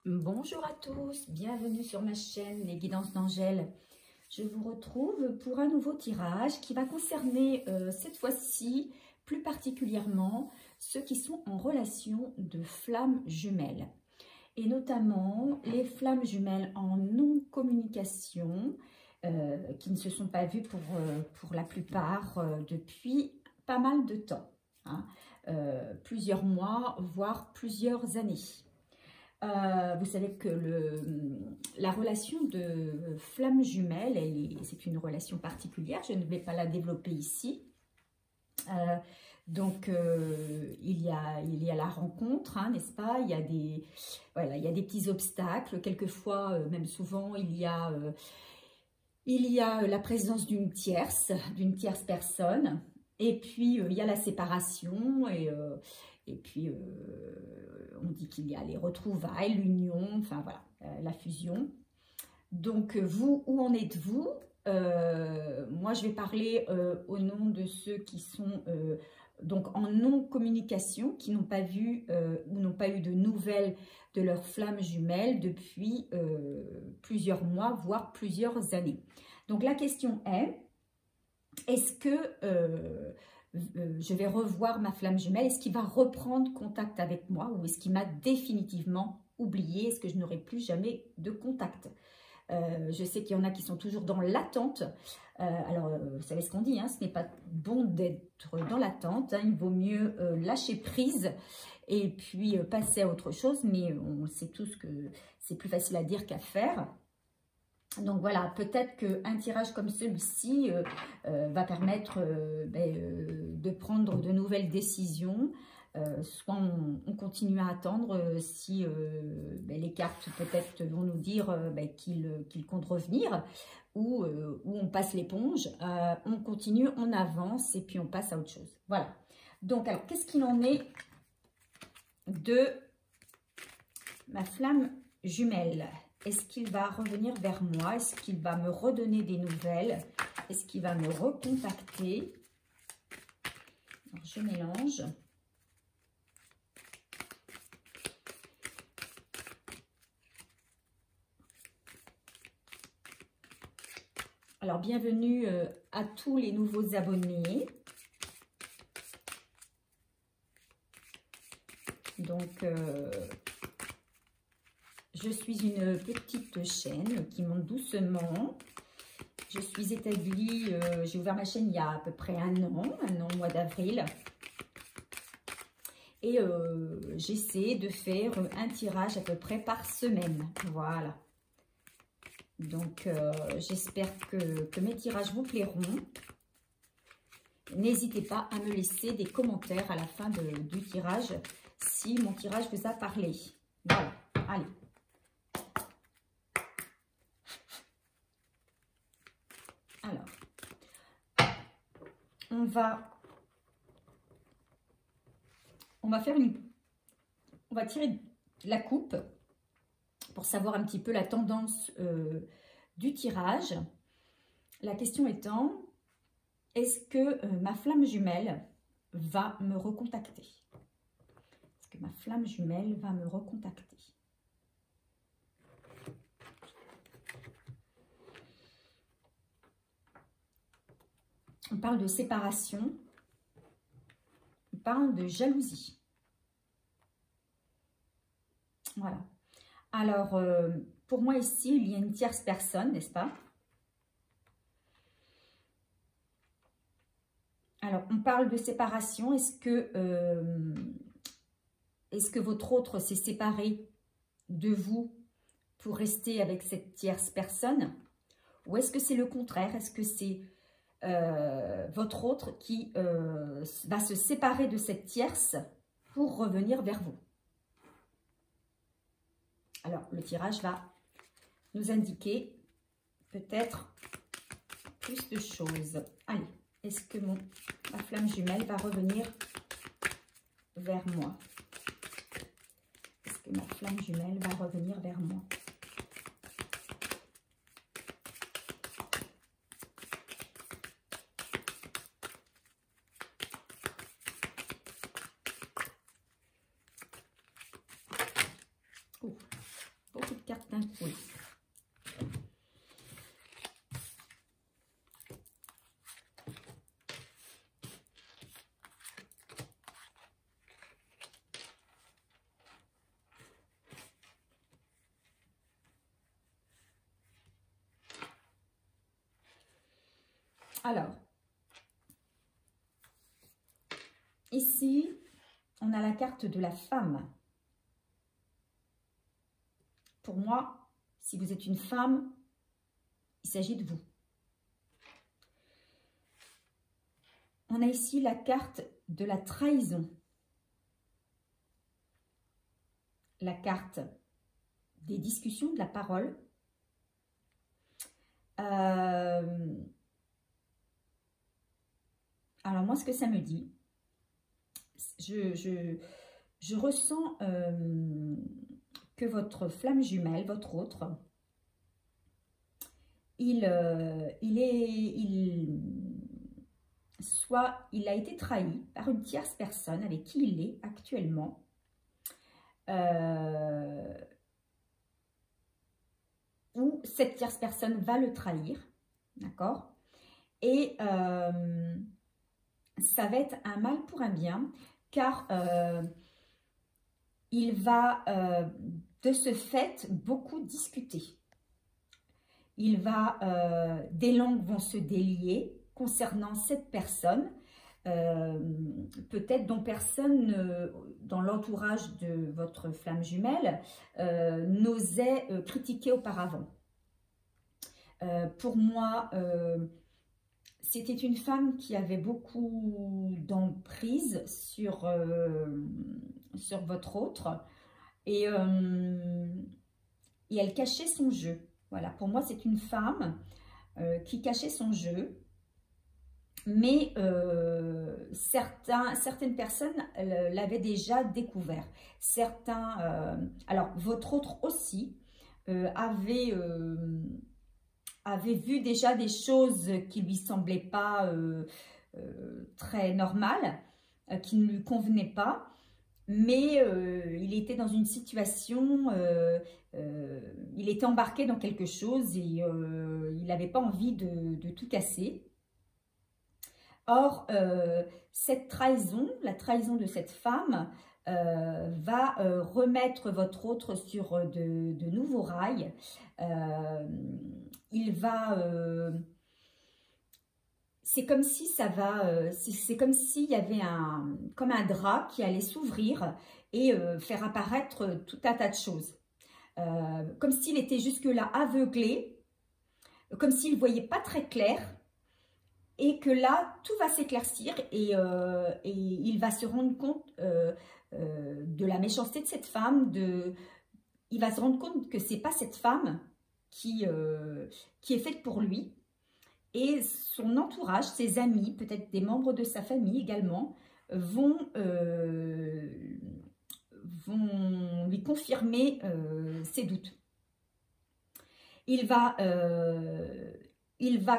Bonjour à tous, bienvenue sur ma chaîne Les Guidances d'Angèle. Je vous retrouve pour un nouveau tirage qui va concerner cette fois-ci plus particulièrement ceux qui sont en relation de flammes jumelles. Et notamment les flammes jumelles en non-communication qui ne se sont pas vues pour la plupart depuis pas mal de temps, hein, plusieurs mois, voire plusieurs années. Vous savez que la relation de flamme jumelle, c'est une relation particulière, je ne vais pas la développer ici. Il y a la rencontre, hein, n'est-ce pas? Il y a des petits obstacles, quelquefois, même souvent, il y a la présence d'une tierce personne, et puis il y a la séparation, et puis on dit qu'il y a les retrouvailles, l'union, enfin voilà, la fusion. Donc vous, où en êtes-vous? Moi je vais parler au nom de ceux qui sont donc en non-communication, qui n'ont pas vu ou n'ont pas eu de nouvelles de leur flamme jumelle depuis plusieurs mois, voire plusieurs années. Donc la question est, est-ce que je vais revoir ma flamme jumelle? Est-ce qu'il va reprendre contact avec moi ou est-ce qu'il m'a définitivement oublié? Est-ce que je n'aurai plus jamais de contact? Je sais qu'il y en a qui sont toujours dans l'attente. Alors, vous savez ce qu'on dit, hein, ce n'est pas bon d'être dans l'attente. Hein, il vaut mieux lâcher prise et puis passer à autre chose. Mais on sait tous que c'est plus facile à dire qu'à faire. Donc voilà, peut-être qu'un tirage comme celui-ci va permettre de prendre de nouvelles décisions. Soit on continue à attendre si les cartes peut-être vont nous dire qu'ils comptent revenir, ou on passe l'éponge, on continue, on avance et puis on passe à autre chose. Voilà. Donc alors, qu'est-ce qu'il en est de ma flamme jumelle? Est-ce qu'il va revenir vers moi? Est-ce qu'il va me redonner des nouvelles? Est-ce qu'il va me recontacter? Alors, je mélange. Alors, bienvenue à tous les nouveaux abonnés. Donc, je suis une petite chaîne qui monte doucement. Je suis établie, j'ai ouvert ma chaîne il y a à peu près un an au mois d'avril. Et j'essaie de faire un tirage à peu près par semaine. Voilà. Donc, j'espère que mes tirages vous plairont. N'hésitez pas à me laisser des commentaires à la fin du tirage si mon tirage vous a parlé. Voilà, allez. Alors, on va tirer la coupe pour savoir un petit peu la tendance du tirage. La question étant, est-ce que ma flamme jumelle va me recontacter? Est-ce que ma flamme jumelle va me recontacter? On parle de séparation, on parle de jalousie. Voilà. Alors, pour moi ici, il y a une tierce personne, n'est-ce pas? Alors, on parle de séparation. Est-ce que votre autre s'est séparé de vous pour rester avec cette tierce personne? Ou est-ce que c'est le contraire? Est-ce que c'est votre autre qui va se séparer de cette tierce pour revenir vers vous? Alors, le tirage va nous indiquer peut-être plus de choses. Allez, est-ce que ma flamme jumelle va revenir vers moi? Est-ce que ma flamme jumelle va revenir vers moi? d'un coup. Alors, ici, on a la carte de la femme. Pour moi, si vous êtes une femme, il s'agit de vous. On a ici la carte de la trahison. La carte des discussions, de la parole. Alors moi, ce que ça me dit, je ressens que votre flamme jumelle, votre autre, il a été trahi par une tierce personne avec qui il est actuellement. Ou cette tierce personne va le trahir, d'accord? Et ça va être un mal pour un bien, car il va de ce fait beaucoup discuter. Des langues vont se délier concernant cette personne, peut-être dont personne dans l'entourage de votre flamme jumelle n'osait critiquer auparavant. Pour moi, c'était une femme qui avait beaucoup d'emprise sur votre autre et elle cachait son jeu. Voilà, pour moi, c'est une femme qui cachait son jeu, mais certaines personnes l'avaient déjà découvert. Alors, votre autre aussi avait vu déjà des choses qui ne lui semblaient pas très normales, qui ne lui convenaient pas, mais il était dans une situation, il était embarqué dans quelque chose et il n'avait pas envie de tout casser. Or, cette trahison, la trahison de cette femme, va remettre votre autre sur de nouveaux rails. Il va... c'est comme si ça va... c'est comme s'il y avait comme un drap qui allait s'ouvrir et faire apparaître tout un tas de choses. Comme s'il était jusque-là aveuglé, comme s'il ne voyait pas très clair, et que là, tout va s'éclaircir et il va se rendre compte de la méchanceté de cette femme, il va se rendre compte que c'est pas cette femme qui est faite pour lui, et son entourage, ses amis, peut-être des membres de sa famille également, vont lui confirmer ses doutes. Il va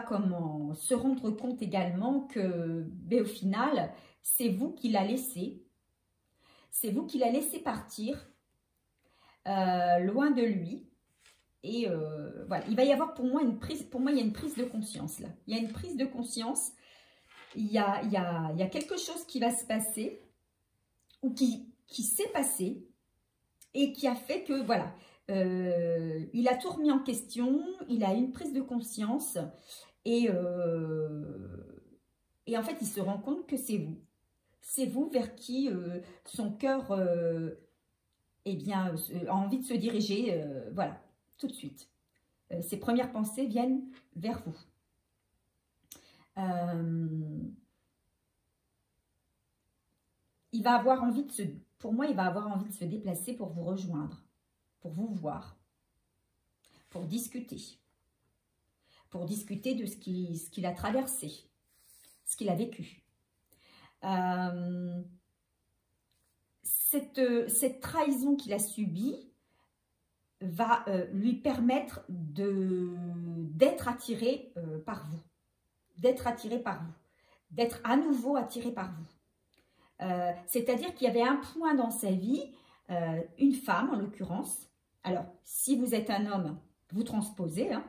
comment se rendre compte également que, au final, c'est vous qui l'a laissé. C'est vous qui l'a laissé partir loin de lui. Et voilà, il va y avoir pour moi il y a une prise de conscience là. Il y a une prise de conscience. Il y a quelque chose qui va se passer ou qui s'est passé et qui a fait que, voilà, il a tout remis en question, il a une prise de conscience et en fait, il se rend compte que c'est vous. C'est vous vers qui son cœur eh bien, a envie de se diriger, voilà, tout de suite. Ses premières pensées viennent vers vous. Il va avoir envie de pour moi, il va avoir envie de se déplacer pour vous rejoindre, pour vous voir, pour discuter de ce qu'il a traversé, ce qu'il a vécu. Cette trahison qu'il a subie va lui permettre d'être attiré par vous, d'être à nouveau attiré par vous. C'est-à-dire qu'il y avait un point dans sa vie, une femme en l'occurrence, Alors, si vous êtes un homme, vous transposez, hein.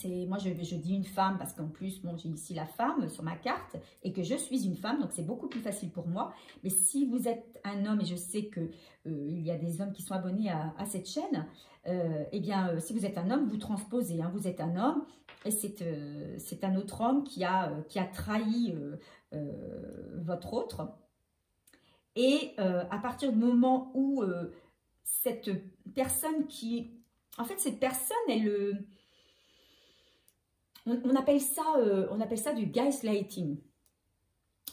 Moi, je dis une femme parce qu'en plus, bon, j'ai ici la femme sur ma carte et que je suis une femme, donc c'est beaucoup plus facile pour moi. Mais si vous êtes un homme, et je sais que il y a des hommes qui sont abonnés à cette chaîne, eh bien, si vous êtes un homme, vous transposez, hein, vous êtes un homme et c'est un autre homme qui a trahi votre autre. Et à partir du moment où cette personne en fait, cette personne, elle... On appelle ça du gaslighting.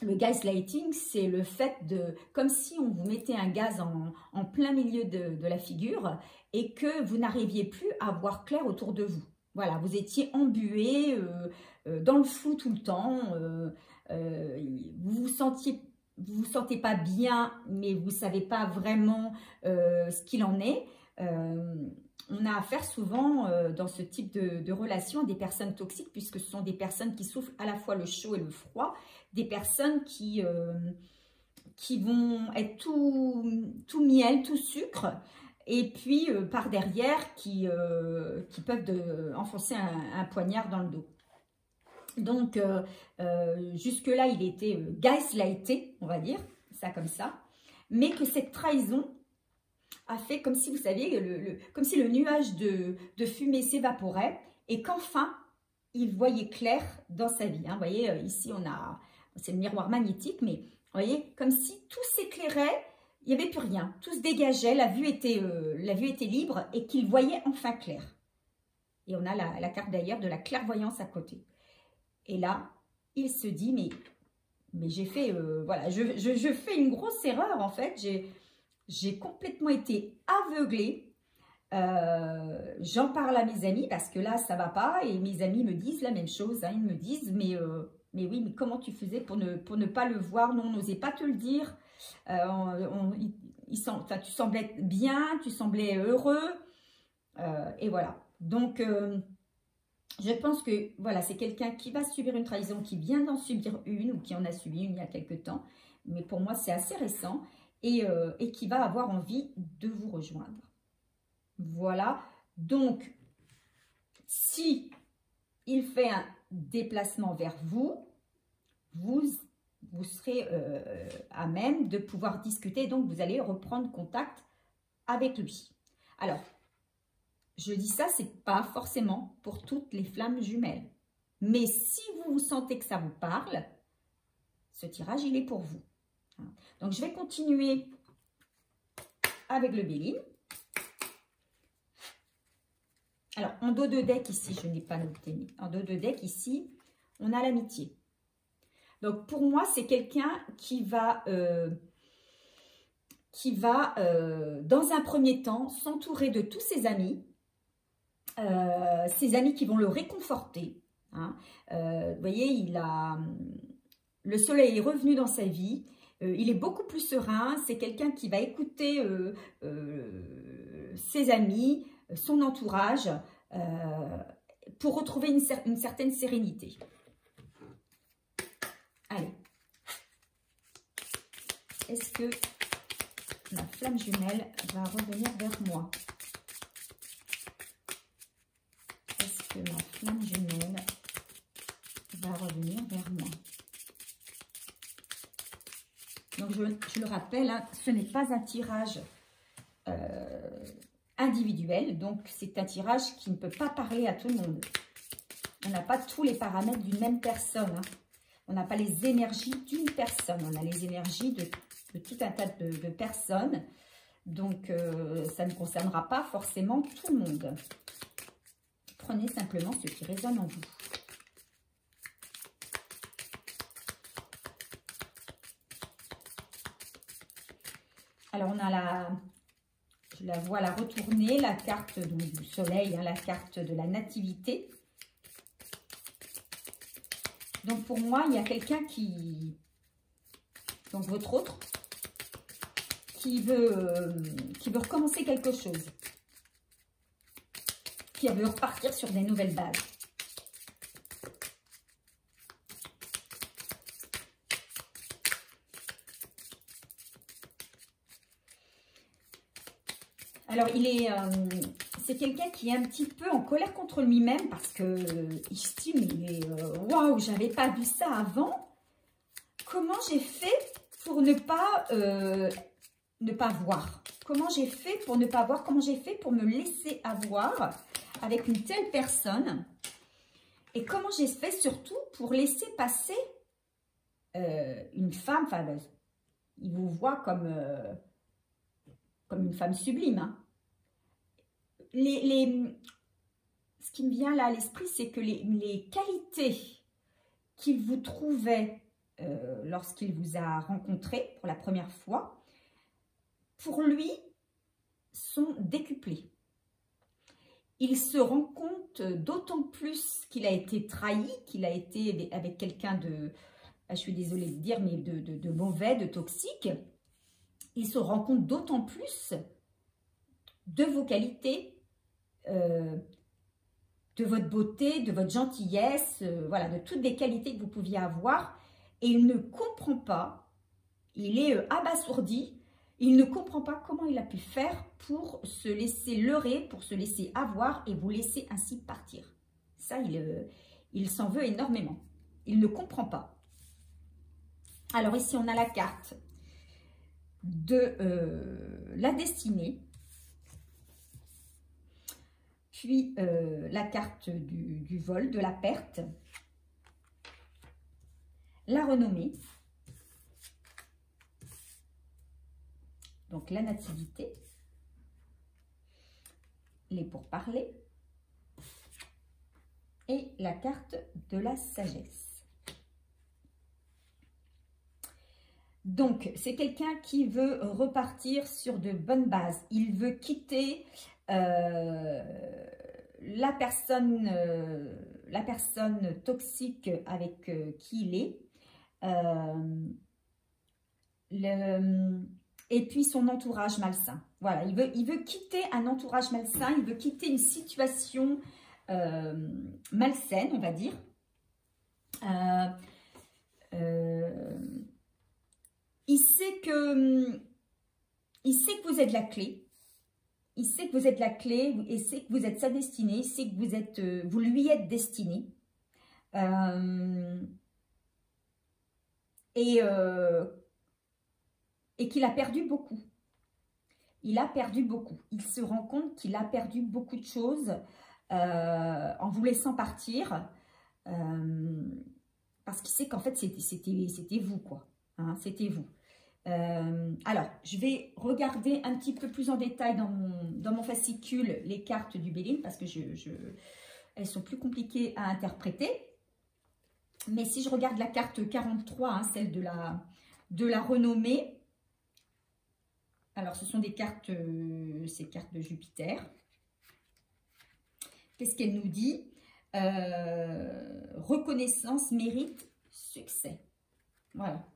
Le gaslighting, c'est le fait de... Comme si on vous mettait un gaz en plein milieu de la figure et que vous n'arriviez plus à voir clair autour de vous. Voilà, vous étiez embué dans le flou tout le temps. Vous vous sentez pas bien, mais vous ne savez pas vraiment ce qu'il en est. On a affaire souvent dans ce type de relation à des personnes toxiques puisque ce sont des personnes qui souffrent à la fois le chaud et le froid, des personnes qui vont être tout miel, tout sucre et puis par derrière qui peuvent enfoncer un poignard dans le dos. Donc jusque-là il était gaslighté, on va dire ça comme ça, mais que cette trahison a fait comme si, vous saviez, comme si le nuage de fumée s'évaporait et qu'enfin, il voyait clair dans sa vie. Hein. Vous voyez, ici, c'est le miroir magnétique, mais vous voyez, comme si tout s'éclairait, il n'y avait plus rien. Tout se dégageait, la vue était libre et qu'il voyait enfin clair. Et on a la carte d'ailleurs de la clairvoyance à côté. Et là, il se dit, mais j'ai fait, voilà, je fais une grosse erreur en fait, j'ai complètement été aveuglée. J'en parle à mes amis parce que là, ça va pas. Et mes amis me disent la même chose. Hein, ils me disent, mais oui, mais comment tu faisais pour ne pas le voir? Non, on n'osait pas te le dire. Tu semblais bien, tu semblais heureux. Et voilà. Donc, je pense que voilà, c'est quelqu'un qui va subir une trahison, qui vient d'en subir une ou qui en a subi une il y a quelque temps. Mais pour moi, c'est assez récent. Et qui va avoir envie de vous rejoindre. Voilà. Donc, si il fait un déplacement vers vous, vous serez à même de pouvoir discuter. Donc, vous allez reprendre contact avec lui. Alors, je dis ça, c'est pas forcément pour toutes les flammes jumelles. Mais si vous sentez que ça vous parle, ce tirage, il est pour vous. Donc, je vais continuer avec le Béline. Alors, en dos de deck ici, je n'ai pas noté, mais en dos de deck ici, on a l'amitié. Donc, pour moi, c'est quelqu'un qui va dans un premier temps, s'entourer de tous ses amis qui vont le réconforter. Hein. Vous voyez, le soleil est revenu dans sa vie. Il est beaucoup plus serein, c'est quelqu'un qui va écouter ses amis, son entourage, pour retrouver une certaine sérénité. Allez. Est-ce que ma flamme jumelle va revenir vers moi? Est-ce que ma flamme jumelle va revenir vers moi? Donc, je le rappelle, hein, ce n'est pas un tirage individuel. Donc, c'est un tirage qui ne peut pas parler à tout le monde. On n'a pas tous les paramètres d'une même personne. Hein. On n'a pas les énergies d'une personne. On a les énergies de tout un tas de personnes. Donc, ça ne concernera pas forcément tout le monde. Prenez simplement ce qui résonne en vous. Alors, on a je la vois la retourner, la carte donc, du soleil, hein, la carte de la nativité. Donc, pour moi, il y a quelqu'un donc votre autre, qui veut recommencer quelque chose, qui veut repartir sur des nouvelles bases. Alors, c'est quelqu'un qui est un petit peu en colère contre lui-même parce que il se dit, mais waouh, j'avais pas vu ça avant. Comment j'ai fait pour ne pas voir? Comment j'ai fait pour ne pas voir? Comment j'ai fait pour me laisser avoir avec une telle personne? Et comment j'ai fait surtout pour laisser passer une femme, enfin, il vous voit comme une femme sublime. Hein. Ce qui me vient là à l'esprit, c'est que les qualités qu'il vous trouvait lorsqu'il vous a rencontré pour la première fois, pour lui, sont décuplées. Il se rend compte d'autant plus qu'il a été trahi, qu'il a été avec quelqu'un de, je suis désolée de dire, mais de mauvais, de toxique. Il se rend compte d'autant plus de vos qualités, de votre beauté, de votre gentillesse, voilà, de toutes les qualités que vous pouviez avoir. Et il ne comprend pas, il est abasourdi, il ne comprend pas comment il a pu faire pour se laisser leurrer, pour se laisser avoir et vous laisser ainsi partir. Ça, il s'en veut énormément. Il ne comprend pas. Alors ici, on a la carte de la destinée, puis la carte du vol, de la perte, la renommée, donc la nativité, les pourparlers et la carte de la sagesse. Donc, c'est quelqu'un qui veut repartir sur de bonnes bases. Il veut quitter la personne toxique avec qui il est. Et puis son entourage malsain. Voilà, il veut quitter un entourage malsain, il veut quitter une situation malsaine, on va dire. Il sait que vous êtes la clé. Il sait que vous êtes la clé, il sait que vous êtes sa destinée, il sait que vous lui êtes destiné. Et qu'il a perdu beaucoup. Il a perdu beaucoup. Il se rend compte qu'il a perdu beaucoup de choses en vous laissant partir. Parce qu'il sait qu'en fait, c'était vous, quoi. Hein, c'était vous. Alors, je vais regarder un petit peu plus en détail dans mon fascicule les cartes du Béline parce que elles sont plus compliquées à interpréter. Mais si je regarde la carte 43, hein, celle de la renommée, alors ce sont des cartes, ces cartes de Jupiter. Qu'est-ce qu'elle nous dit? Reconnaissance, mérite, succès. Voilà.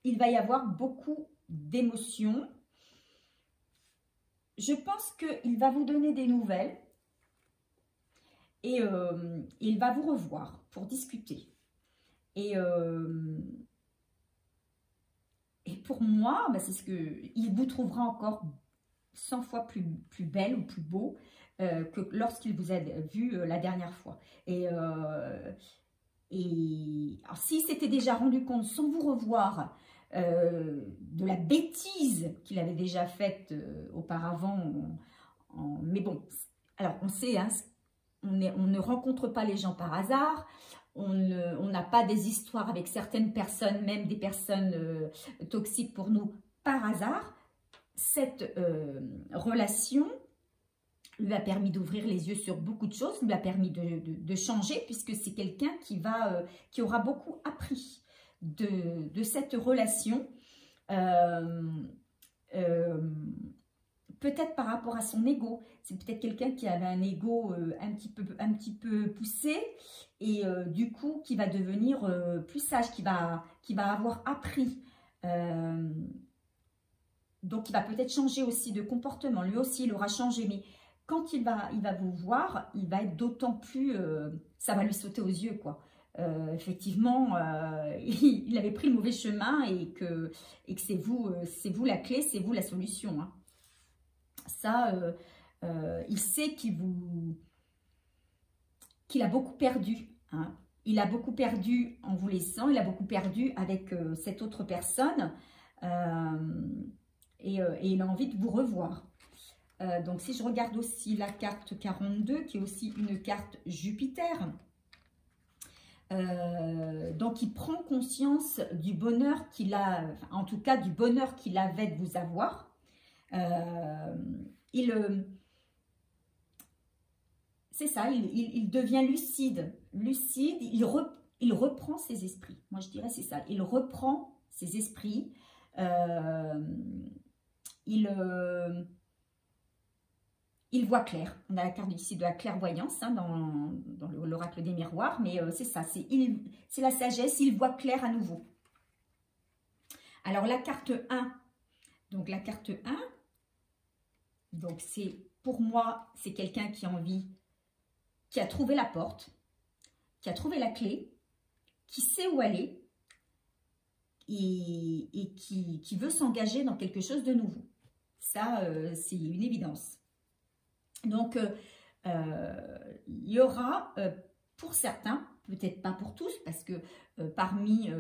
Il va y avoir beaucoup d'émotions. Je pense qu'il va vous donner des nouvelles et il va vous revoir pour discuter. Et pour moi, c'est ce il vous trouvera encore 100 fois plus belle ou plus beau que lorsqu'il vous a vu la dernière fois. Et s'il s'était déjà rendu compte sans vous revoir de la bêtise qu'il avait déjà faite auparavant, mais bon, alors on sait, hein, on ne rencontre pas les gens par hasard, on n'a pas des histoires avec certaines personnes, même des personnes toxiques pour nous par hasard. Cette relation lui a permis d'ouvrir les yeux sur beaucoup de choses, lui a permis de changer, puisque c'est quelqu'un qui aura beaucoup appris de cette relation, peut-être par rapport à son ego. C'est peut-être quelqu'un qui avait un ego un petit peu poussé, et du coup qui va devenir plus sage, qui va avoir appris. Donc il va peut-être changer aussi de comportement, lui aussi il aura changé, mais quand il va vous voir, il va être d'autant plus, ça va lui sauter aux yeux, quoi. effectivement, il avait pris le mauvais chemin et que c'est vous la clé, c'est vous la solution. Hein. Ça, il sait qu'il a beaucoup perdu. Hein. Il a beaucoup perdu en vous laissant, il a beaucoup perdu avec cette autre personne et il a envie de vous revoir. Donc, si je regarde aussi la carte 42, qui est aussi une carte Jupiter, donc il prend conscience du bonheur qu'il a, enfin, en tout cas du bonheur qu'il avait de vous avoir. C'est ça, il devient lucide, il reprend ses esprits. Moi, je dirais c'est ça, il reprend ses esprits, il voit clair. On a la carte ici de la clairvoyance hein, dans l'oracle des miroirs, mais c'est ça, c'est la sagesse, il voit clair à nouveau. Alors la carte 1, donc la carte 1, donc c'est pour moi, c'est quelqu'un qui a envie, qui a trouvé la porte, qui a trouvé la clé, qui sait où aller et qui veut s'engager dans quelque chose de nouveau. Ça, c'est une évidence. Donc, il y aura pour certains, peut-être pas pour tous, parce que parmi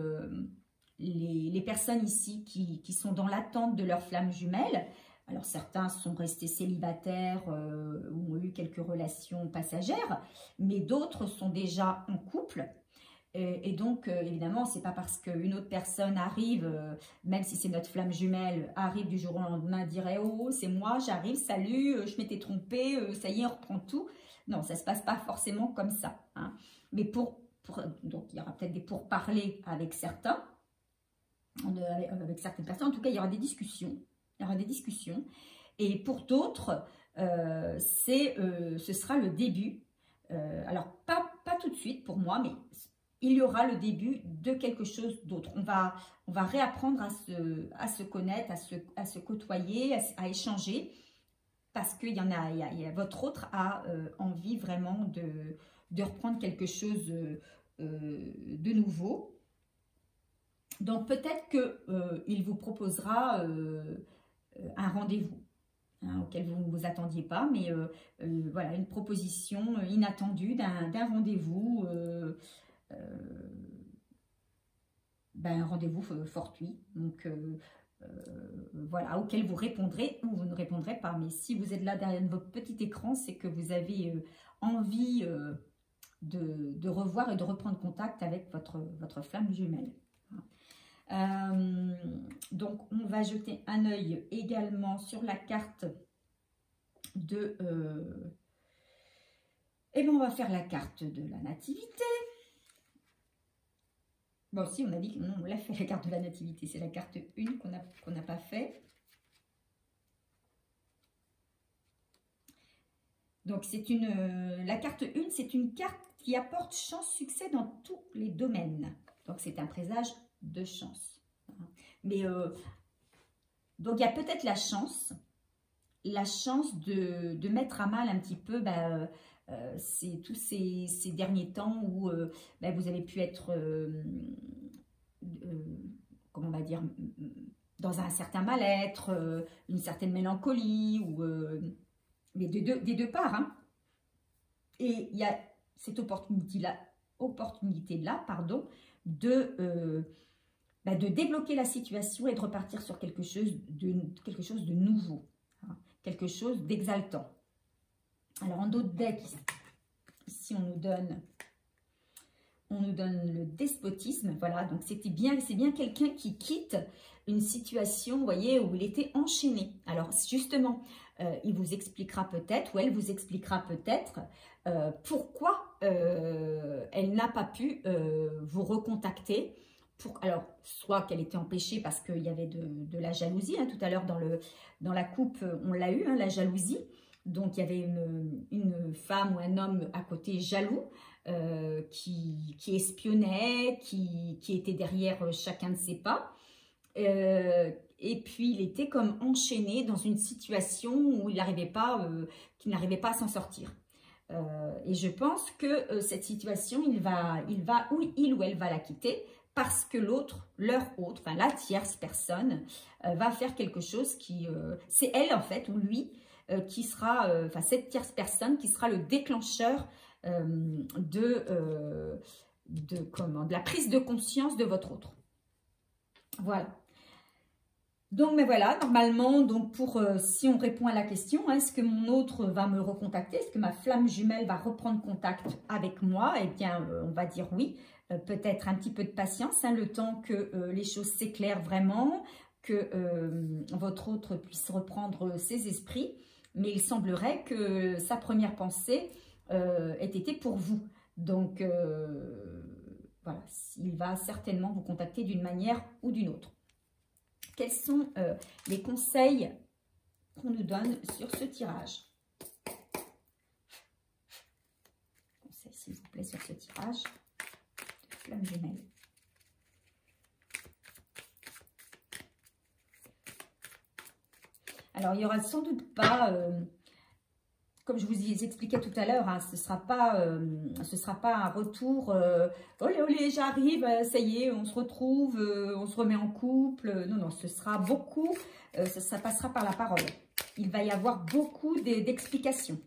les personnes ici qui sont dans l'attente de leur flamme jumelle, alors certains sont restés célibataires ou ont eu quelques relations passagères, mais d'autres sont déjà en couple. Et donc, évidemment, c'est pas parce qu'une autre personne arrive, même si c'est notre flamme jumelle, arrive du jour au lendemain, dirait « Oh, c'est moi, j'arrive, salut, je m'étais trompée, ça y est, on reprend tout ». Non, ça se passe pas forcément comme ça. Hein. Mais donc, il y aura peut-être des pourparlers avec certains, avec certaines personnes. En tout cas, il y aura des discussions. Il y aura des discussions. Et pour d'autres, ce sera le début. Alors, pas tout de suite pour moi, mais il y aura le début de quelque chose d'autre. On va réapprendre à se connaître, à se côtoyer, à échanger, parce qu'il y a votre autre a envie vraiment de reprendre quelque chose de nouveau. Donc peut-être qu'il vous proposera un rendez-vous hein, auquel vous ne vous attendiez pas, mais voilà, une proposition inattendue d'un rendez-vous. Un rendez-vous fortuit, donc voilà, auquel vous répondrez ou vous ne répondrez pas. Mais si vous êtes là derrière votre petit écran, c'est que vous avez envie de revoir et de reprendre contact avec votre flamme jumelle. Donc, on va jeter un œil également sur la carte de... et bien, on va faire la carte de la nativité. Bon, si, on a dit que non, on l'a fait, la carte de la nativité. C'est la carte 1 qu'on n'a pas fait. Donc, la carte 1, c'est une carte qui apporte chance, succès dans tous les domaines. Donc, c'est un présage de chance. Mais, donc, il y a peut-être la chance de mettre à mal un petit peu... c'est tous ces derniers temps où vous avez pu être, comment on va dire, dans un certain mal-être, une certaine mélancolie, mais des deux parts. Hein. Et il y a cette opportunité-là, de débloquer la situation et de repartir sur quelque chose de nouveau, hein, quelque chose d'exaltant. Alors, en d'autres decks, ici, on nous donne le despotisme. Voilà, donc c'est bien quelqu'un qui quitte une situation, vous voyez, où il était enchaîné. Alors, justement, il vous expliquera peut-être, ou elle vous expliquera peut-être, pourquoi elle n'a pas pu vous recontacter. Alors, soit qu'elle était empêchée parce qu'il y avait de la jalousie. Hein, tout à l'heure, dans la coupe, on l'a eu, hein, la jalousie. Donc, il y avait une femme ou un homme à côté jaloux qui espionnait, qui était derrière chacun de ses pas. Et puis, il était comme enchaîné dans une situation où qu'il n'arrivait pas à s'en sortir. Et je pense que cette situation, il ou elle va la quitter parce que l'autre, leur autre, enfin la tierce personne, va faire quelque chose qui... c'est elle en fait, ou lui, qui sera, enfin cette tierce personne qui sera le déclencheur de la prise de conscience de votre autre. Voilà. Donc, mais voilà, normalement, donc si on répond à la question, est-ce que mon autre va me recontacter? Est-ce que ma flamme jumelle va reprendre contact avec moi? Eh bien, on va dire oui. Peut-être un petit peu de patience, hein, le temps que les choses s'éclairent vraiment, que votre autre puisse reprendre ses esprits. Mais il semblerait que sa première pensée ait été pour vous. Donc, voilà, il va certainement vous contacter d'une manière ou d'une autre. Quels sont les conseils qu'on nous donne sur ce tirage? Conseils, s'il vous plaît, sur ce tirage. Flamme jumelle. Alors, il n'y aura sans doute pas, comme je vous ai expliqué tout à l'heure, hein, ce ne sera pas un retour, olé, olé, j'arrive, ça y est, on se retrouve, on se remet en couple. Non, non, ce sera beaucoup, ça passera par la parole. Il va y avoir beaucoup d'explications.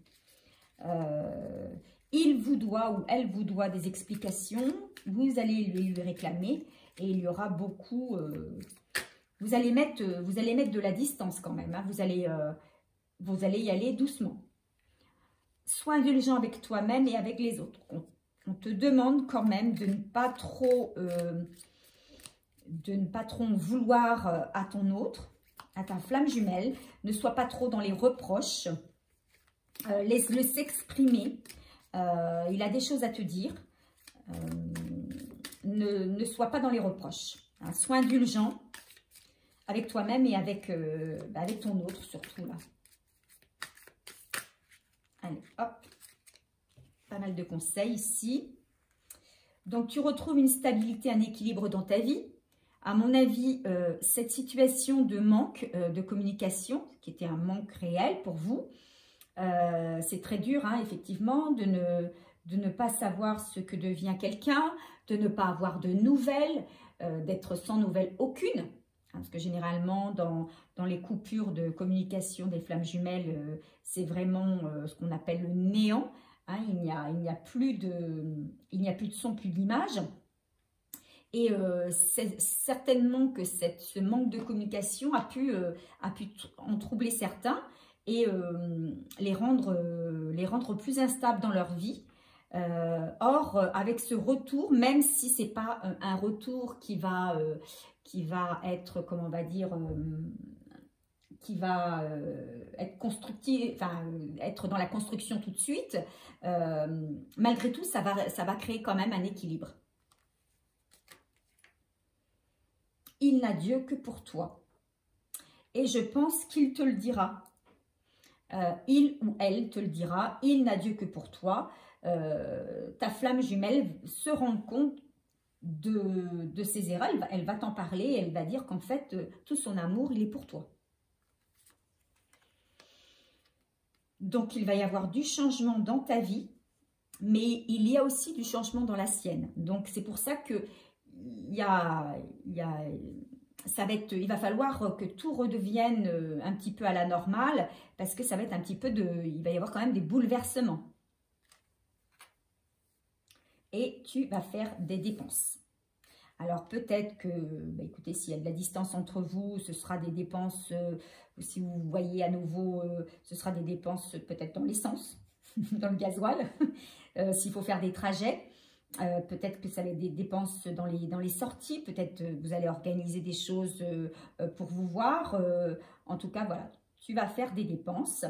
Il vous doit ou elle vous doit des explications, vous allez lui réclamer et il y aura beaucoup... vous allez mettre de la distance quand même, hein, vous allez y aller doucement. Sois indulgent avec toi-même et avec les autres. On te demande quand même de ne pas trop vouloir à ton autre, à ta flamme jumelle. Ne sois pas trop dans les reproches. Laisse-le s'exprimer. Il a des choses à te dire. Ne sois pas dans les reproches. Hein. Sois indulgent avec toi-même et avec ton autre surtout là. Allez, hop. Pas mal de conseils ici. Donc, tu retrouves une stabilité, un équilibre dans ta vie. À mon avis, cette situation de manque de communication, qui était un manque réel pour vous, c'est très dur, hein, effectivement, de ne pas savoir ce que devient quelqu'un, de ne pas avoir de nouvelles, d'être sans nouvelles aucune. Parce que généralement, dans les coupures de communication des flammes jumelles, c'est vraiment ce qu'on appelle le néant. Hein, il n'y a plus de son, plus d'image. Et c'est certainement que ce manque de communication a pu en troubler certains et les rendre plus instables dans leur vie. Or, avec ce retour, même si ce n'est pas un retour qui va être, comment on va dire, qui va être constructif, enfin, être dans la construction tout de suite, malgré tout, ça va créer quand même un équilibre. Il n'a Dieu que pour toi. Et je pense qu'il te le dira. Il ou elle te le dira. Il n'a Dieu que pour toi. Ta flamme jumelle se rend compte de ses erreurs, elle va t'en parler, elle va dire qu'en fait, tout son amour, il est pour toi. Donc, il va y avoir du changement dans ta vie, mais il y a aussi du changement dans la sienne. Donc, c'est pour ça que il va falloir que tout redevienne un petit peu à la normale, parce que ça va être un petit peu il va y avoir quand même des bouleversements. Et tu vas faire des dépenses. Alors peut-être que, écoutez, s'il y a de la distance entre vous, ce sera des dépenses, si vous voyez à nouveau, ce sera des dépenses peut-être dans l'essence, dans le gasoil, s'il faut faire des trajets. Peut-être que ça va être des dépenses dans les sorties, peut-être vous allez organiser des choses pour vous voir. En tout cas, voilà, tu vas faire des dépenses.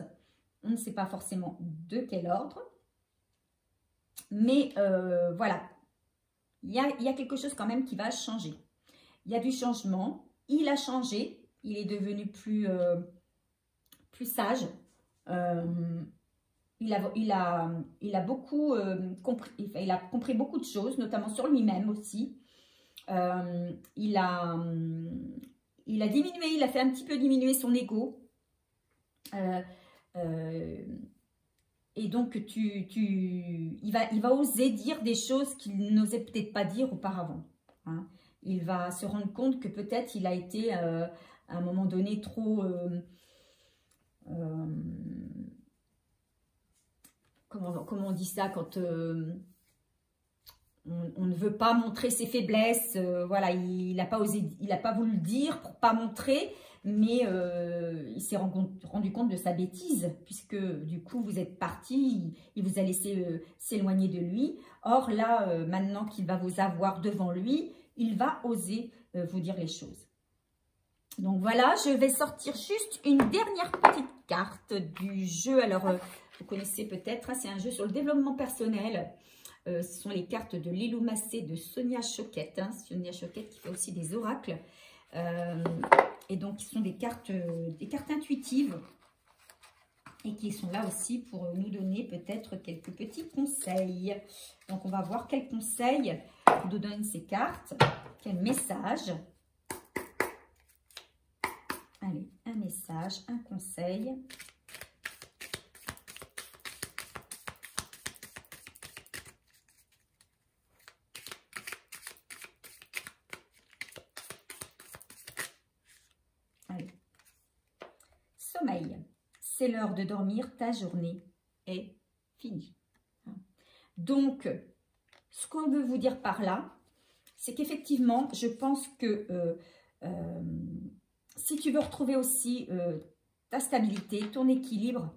On ne sait pas forcément de quel ordre. Mais voilà, il y a quelque chose quand même qui va changer. Il y a du changement, il a changé, il est devenu plus sage. Il a beaucoup compris, il a compris beaucoup de choses, notamment sur lui-même aussi. Il a diminué, il a fait un petit peu diminuer son ego. Et donc, il va oser dire des choses qu'il n'osait peut-être pas dire auparavant. Hein. Il va se rendre compte que peut-être il a été à un moment donné trop... comment on dit ça quand on ne veut pas montrer ses faiblesses, voilà, il n'a pas osé, il n'a pas voulu le dire pour pas montrer, mais il s'est rendu compte de sa bêtise, puisque du coup vous êtes parti, il vous a laissé s'éloigner de lui. Or là, maintenant qu'il va vous avoir devant lui, il va oser vous dire les choses. Donc voilà, je vais sortir juste une dernière petite carte du jeu. Alors, vous connaissez peut-être, hein, c'est un jeu sur le développement personnel. Ce sont les cartes de Lilou Massé de Sonia Choquette. Hein, Sonia Choquette qui fait aussi des oracles. Et donc, ce sont des cartes intuitives. Et qui sont là aussi pour nous donner peut-être quelques petits conseils. Donc, on va voir quels conseils nous donnent ces cartes. Quel message. Allez, un message, un conseil. Allez. Sommeil. C'est l'heure de dormir, ta journée est finie. Donc, ce qu'on veut vous dire par là, c'est qu'effectivement, je pense que si tu veux retrouver aussi ta stabilité, ton équilibre,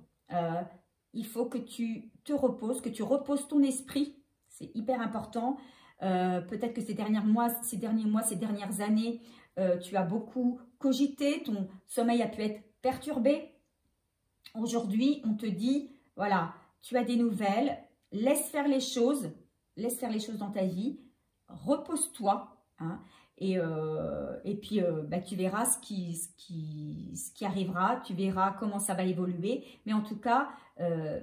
il faut que tu te reposes, que tu reposes ton esprit. C'est hyper important. Peut-être que ces derniers mois, ces dernières années, tu as beaucoup cogité, ton sommeil a pu être perturbé. Aujourd'hui, on te dit, voilà, tu as des nouvelles, laisse faire les choses dans ta vie, repose-toi, hein, et puis bah, tu verras ce qui arrivera, tu verras comment ça va évoluer, mais en tout cas,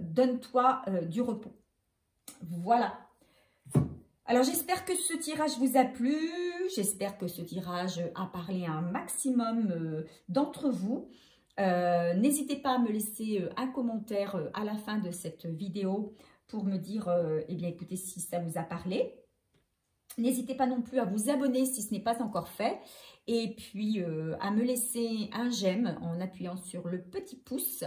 donne-toi du repos. Voilà. Alors, j'espère que ce tirage vous a plu, j'espère que ce tirage a parlé à un maximum d'entre vous. N'hésitez pas à me laisser un commentaire à la fin de cette vidéo pour me dire, eh bien, écoutez, si ça vous a parlé. N'hésitez pas non plus à vous abonner si ce n'est pas encore fait. Et puis, à me laisser un j'aime en appuyant sur le petit pouce.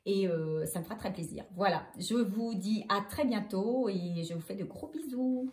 Et ça me fera très plaisir. Voilà, je vous dis à très bientôt et je vous fais de gros bisous.